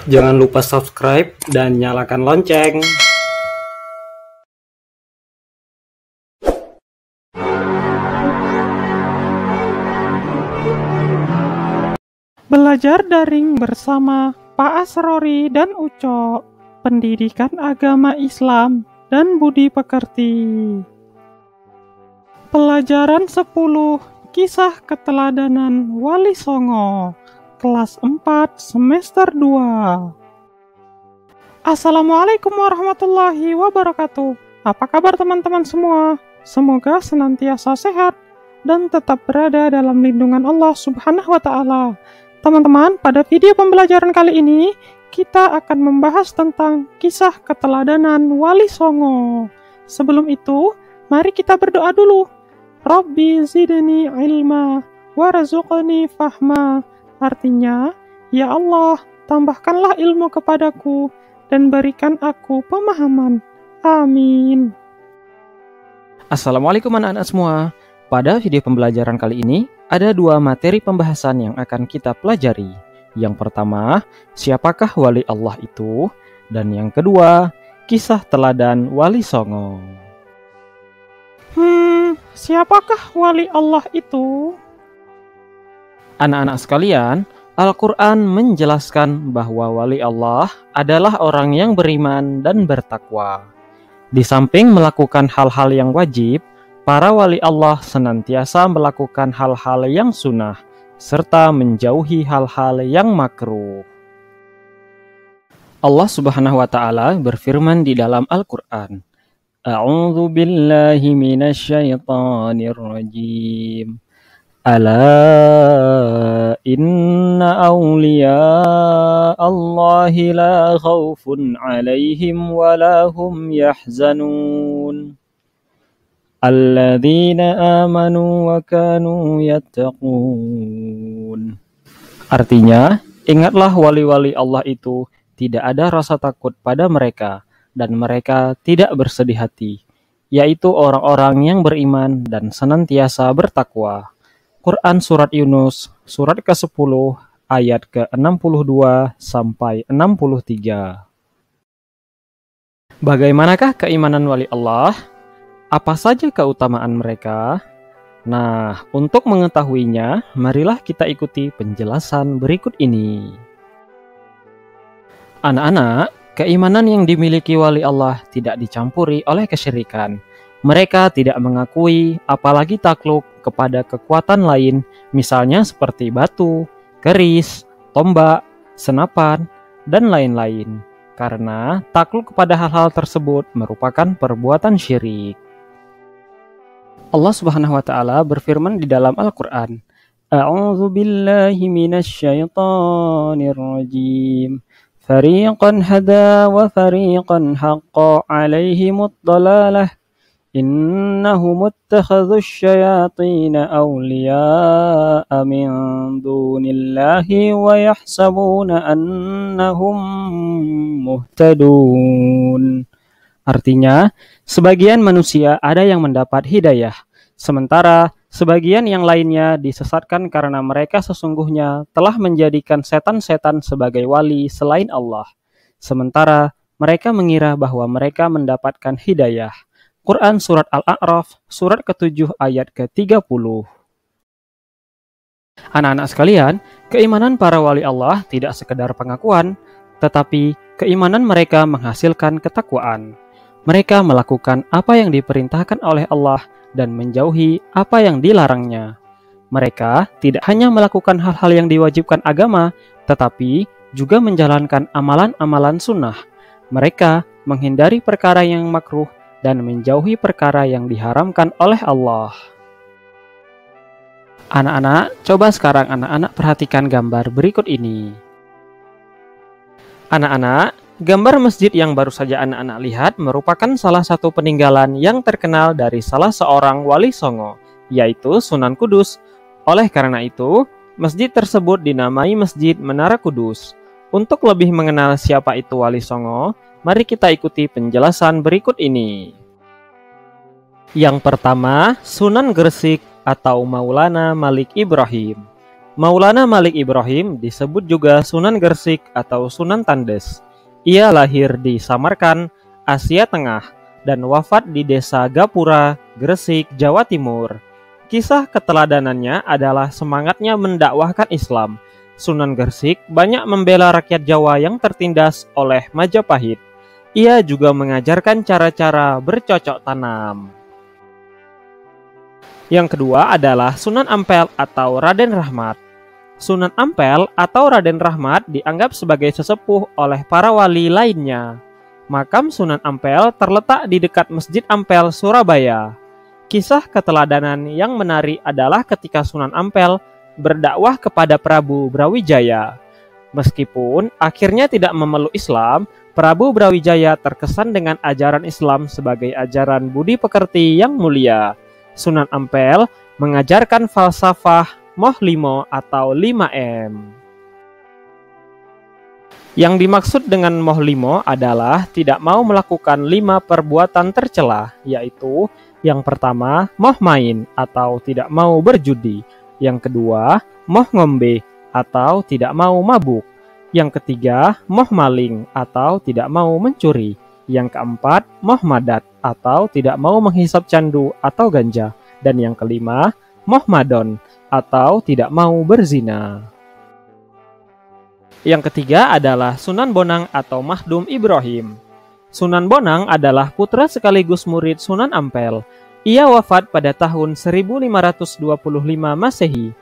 Jangan lupa subscribe dan nyalakan lonceng. Belajar daring bersama Pak Asrori dan Uco, pendidikan agama Islam dan budi pekerti. Pelajaran 10, Kisah Keteladanan Wali Songo, kelas 4 semester 2. Assalamualaikum warahmatullahi wabarakatuh. Apa kabar teman-teman semua? Semoga senantiasa sehat dan tetap berada dalam lindungan Allah Subhanahu wa Ta'ala. Teman-teman, pada video pembelajaran kali ini kita akan membahas tentang kisah keteladanan Wali Songo. Sebelum itu, mari kita berdoa dulu. Rabbi zidni ilma warzuqni fahma. Artinya, ya Allah, tambahkanlah ilmu kepadaku dan berikan aku pemahaman. Amin. Assalamualaikum anak-anak semua. Pada video pembelajaran kali ini, ada dua materi pembahasan yang akan kita pelajari. Yang pertama, siapakah Wali Allah itu? Dan yang kedua, kisah teladan Wali Songo. Siapakah Wali Allah itu? Anak-anak sekalian, Al-Quran menjelaskan bahwa Wali Allah adalah orang yang beriman dan bertakwa. Di samping melakukan hal-hal yang wajib, para wali Allah senantiasa melakukan hal-hal yang sunnah, serta menjauhi hal-hal yang makruh. Allah Subhanahu wa Ta'ala berfirman di dalam Al-Quran, A'udzu billahi minasyaitonir rajim. Ala inna awliya Allahi la khawfun alaihim wa la hum yahzanun. Alladzina amanu wa kanu yattaqun. Artinya, ingatlah wali-wali Allah itu tidak ada rasa takut pada mereka dan mereka tidak bersedih hati, yaitu orang-orang yang beriman dan senantiasa bertakwa. Quran Surat Yunus, surat ke-10, ayat ke-62 sampai 63. Bagaimanakah keimanan wali Allah? Apa saja keutamaan mereka? Nah, untuk mengetahuinya, marilah kita ikuti penjelasan berikut ini. Anak-anak, keimanan yang dimiliki wali Allah tidak dicampuri oleh kesyirikan. Mereka tidak mengakui, apalagi takluk kepada kekuatan lain, misalnya seperti batu, keris, tombak, senapan, dan lain-lain. Karena takluk kepada hal-hal tersebut merupakan perbuatan syirik. Allah Subhanahu wa Ta'ala berfirman di dalam Al-Quran, A'udzu billahi minasyaitonir rajim. Fariqan hada wa fariqan haqqa 'alaihimud dhalalah. Innahum ittakhadhu asy-syayatin awliya'a min dunillahi wa yahsabuna annahum muhtadun. Artinya, sebagian manusia ada yang mendapat hidayah, sementara sebagian yang lainnya disesatkan karena mereka sesungguhnya telah menjadikan setan-setan sebagai wali selain Allah. Sementara mereka mengira bahwa mereka mendapatkan hidayah. Quran Surat Al-A'raf, surat ke-7 ayat ke-30. Anak-anak sekalian, keimanan para wali Allah tidak sekedar pengakuan, tetapi keimanan mereka menghasilkan ketakwaan. Mereka melakukan apa yang diperintahkan oleh Allah dan menjauhi apa yang dilarangnya. Mereka tidak hanya melakukan hal-hal yang diwajibkan agama, tetapi juga menjalankan amalan-amalan sunnah. Mereka menghindari perkara yang makruh dan menjauhi perkara yang diharamkan oleh Allah. Anak-anak, coba sekarang anak-anak perhatikan gambar berikut ini. Anak-anak, gambar masjid yang baru saja anak-anak lihat merupakan salah satu peninggalan yang terkenal dari salah seorang wali Songo, yaitu Sunan Kudus. Oleh karena itu, masjid tersebut dinamai Masjid Menara Kudus. Untuk lebih mengenal siapa itu Wali Songo, mari kita ikuti penjelasan berikut ini. Yang pertama, Sunan Gresik atau Maulana Malik Ibrahim. Maulana Malik Ibrahim disebut juga Sunan Gersik atau Sunan Tandes. Ia lahir di Samarkand, Asia Tengah, dan wafat di desa Gapura, Gresik, Jawa Timur. Kisah keteladanannya adalah semangatnya mendakwahkan Islam. Sunan Gersik banyak membela rakyat Jawa yang tertindas oleh Majapahit. Ia juga mengajarkan cara-cara bercocok tanam. Yang kedua adalah Sunan Ampel atau Raden Rahmat. Sunan Ampel atau Raden Rahmat dianggap sebagai sesepuh oleh para wali lainnya. Makam Sunan Ampel terletak di dekat Masjid Ampel, Surabaya. Kisah keteladanan yang menarik adalah ketika Sunan Ampel berdakwah kepada Prabu Brawijaya. Meskipun akhirnya tidak memeluk Islam, Prabu Brawijaya terkesan dengan ajaran Islam sebagai ajaran budi pekerti yang mulia. Sunan Ampel mengajarkan falsafah Moh Limo atau 5M. Yang dimaksud dengan Moh Limo adalah tidak mau melakukan 5 perbuatan tercela, yaitu yang pertama, moh main atau tidak mau berjudi. Yang kedua, moh ngombe atau tidak mau mabuk. Yang ketiga, moh maling atau tidak mau mencuri. Yang keempat, moh madat atau tidak mau menghisap candu atau ganja. Dan yang kelima, moh madon atau tidak mau berzina. Yang ketiga adalah Sunan Bonang atau Mahdum Ibrahim. Sunan Bonang adalah putra sekaligus murid Sunan Ampel. Ia wafat pada tahun 1525 Masehi.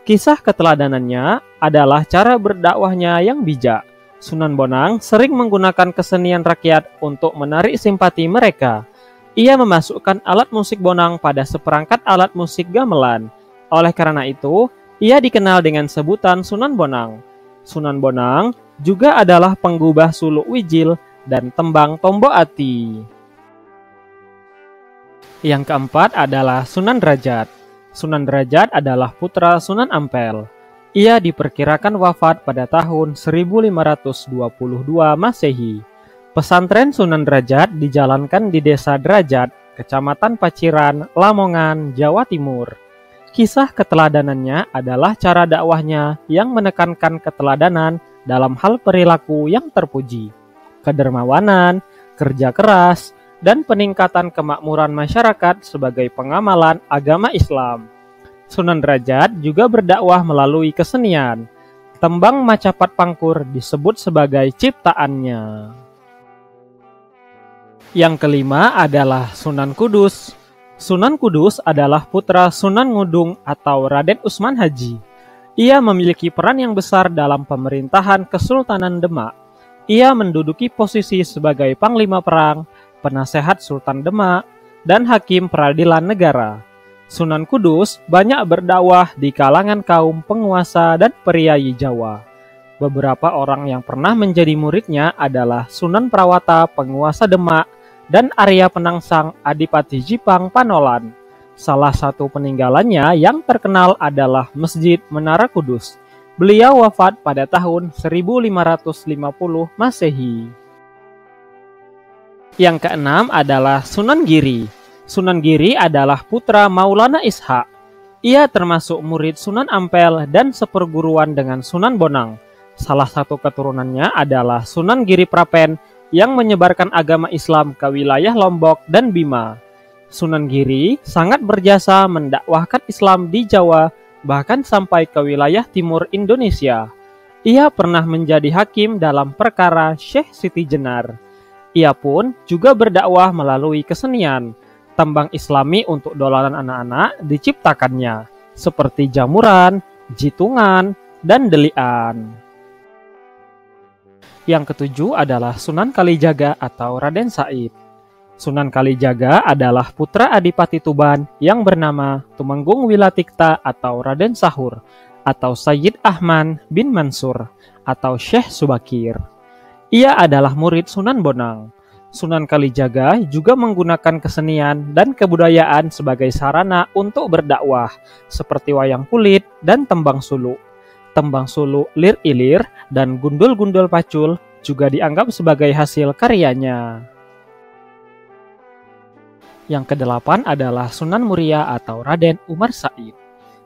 Kisah keteladanannya adalah cara berdakwahnya yang bijak. Sunan Bonang sering menggunakan kesenian rakyat untuk menarik simpati mereka. Ia memasukkan alat musik bonang pada seperangkat alat musik gamelan. Oleh karena itu, ia dikenal dengan sebutan Sunan Bonang. Sunan Bonang juga adalah penggubah suluk wijil dan tembang Tombo Ati. Yang keempat adalah Sunan Derajat. Sunan Derajat adalah putra Sunan Ampel. Ia diperkirakan wafat pada tahun 1522 Masehi. Pesantren Sunan Derajat dijalankan di Desa Derajat, Kecamatan Paciran, Lamongan, Jawa Timur. Kisah keteladanannya adalah cara dakwahnya yang menekankan keteladanan dalam hal perilaku yang terpuji, kedermawanan, kerja keras, dan peningkatan kemakmuran masyarakat sebagai pengamalan agama Islam. Sunan Derajat juga berdakwah melalui kesenian. Tembang Macapat Pangkur disebut sebagai ciptaannya. Yang kelima adalah Sunan Kudus. Sunan Kudus adalah putra Sunan Ngudung atau Raden Usman Haji. Ia memiliki peran yang besar dalam pemerintahan Kesultanan Demak. Ia menduduki posisi sebagai Panglima Perang, penasehat Sultan Demak, dan Hakim Peradilan Negara. Sunan Kudus banyak berdakwah di kalangan kaum penguasa dan priyayi Jawa. Beberapa orang yang pernah menjadi muridnya adalah Sunan Prawata, penguasa Demak, dan Arya Penangsang, Adipati Jipang Panolan. Salah satu peninggalannya yang terkenal adalah Masjid Menara Kudus. Beliau wafat pada tahun 1550 Masehi. Yang keenam adalah Sunan Giri. Sunan Giri adalah putra Maulana Ishaq. Ia termasuk murid Sunan Ampel dan seperguruan dengan Sunan Bonang. Salah satu keturunannya adalah Sunan Giri Prapen yang menyebarkan agama Islam ke wilayah Lombok dan Bima. Sunan Giri sangat berjasa mendakwahkan Islam di Jawa, bahkan sampai ke wilayah timur Indonesia. Ia pernah menjadi hakim dalam perkara Syekh Siti Jenar. Ia pun juga berdakwah melalui kesenian. Tembang Islami untuk dolanan anak-anak diciptakannya, seperti jamuran, jitungan, dan delian. Yang ketujuh adalah Sunan Kalijaga atau Raden Said. Sunan Kalijaga adalah putra Adipati Tuban yang bernama Tumenggung Wilatikta atau Raden Sahur, atau Sayyid Ahmad bin Mansur, atau Syekh Subakir. Ia adalah murid Sunan Bonang. Sunan Kalijaga juga menggunakan kesenian dan kebudayaan sebagai sarana untuk berdakwah, seperti wayang kulit dan tembang suluk. Tembang suluk lir ilir dan gundul-gundul pacul juga dianggap sebagai hasil karyanya. Yang kedelapan adalah Sunan Muria atau Raden Umar Said.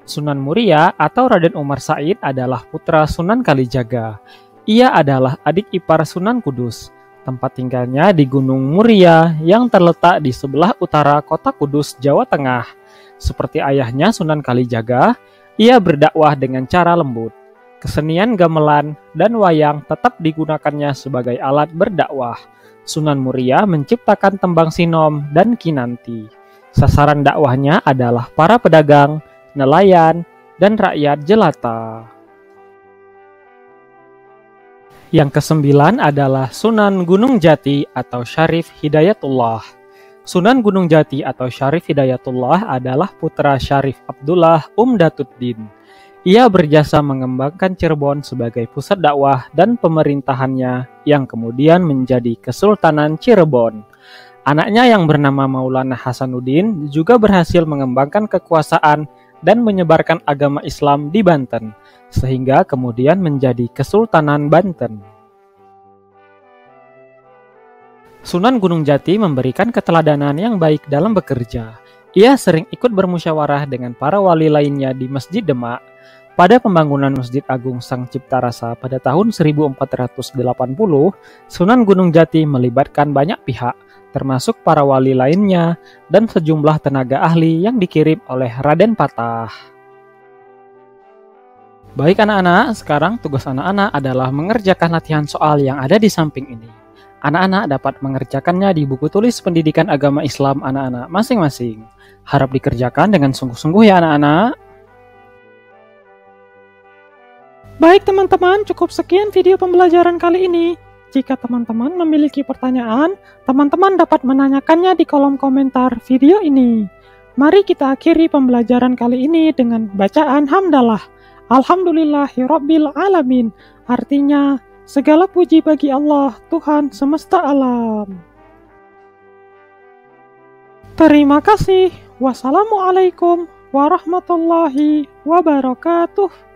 Sunan Muria atau Raden Umar Said adalah putra Sunan Kalijaga. Ia adalah adik ipar Sunan Kudus. Tempat tinggalnya di Gunung Muria yang terletak di sebelah utara kota Kudus, Jawa Tengah. Seperti ayahnya Sunan Kalijaga, ia berdakwah dengan cara lembut. Kesenian gamelan dan wayang tetap digunakannya sebagai alat berdakwah. Sunan Muria menciptakan tembang sinom dan kinanti. Sasaran dakwahnya adalah para pedagang, nelayan, dan rakyat jelata. Yang kesembilan adalah Sunan Gunung Jati atau Syarif Hidayatullah. Sunan Gunung Jati atau Syarif Hidayatullah adalah putra Syarif Abdullah Umdatuddin. Ia berjasa mengembangkan Cirebon sebagai pusat dakwah dan pemerintahannya yang kemudian menjadi Kesultanan Cirebon. Anaknya yang bernama Maulana Hasanuddin juga berhasil mengembangkan kekuasaan dan menyebarkan agama Islam di Banten, sehingga kemudian menjadi Kesultanan Banten. Sunan Gunung Jati memberikan keteladanan yang baik dalam bekerja. Ia sering ikut bermusyawarah dengan para wali lainnya di Masjid Demak. Pada pembangunan Masjid Agung Sang Cipta Rasa pada tahun 1480, Sunan Gunung Jati melibatkan banyak pihak, termasuk para wali lainnya dan sejumlah tenaga ahli yang dikirim oleh Raden Patah. Baik anak-anak, sekarang tugas anak-anak adalah mengerjakan latihan soal yang ada di samping ini. Anak-anak dapat mengerjakannya di buku tulis pendidikan agama Islam anak-anak masing-masing. Harap dikerjakan dengan sungguh-sungguh ya anak-anak. Baik teman-teman, cukup sekian video pembelajaran kali ini. Jika teman-teman memiliki pertanyaan, teman-teman dapat menanyakannya di kolom komentar video ini. Mari kita akhiri pembelajaran kali ini dengan bacaan hamdalah. Alhamdulillahirabbil alamin. Artinya, segala puji bagi Allah, Tuhan semesta alam. Terima kasih. Wassalamualaikum warahmatullahi wabarakatuh.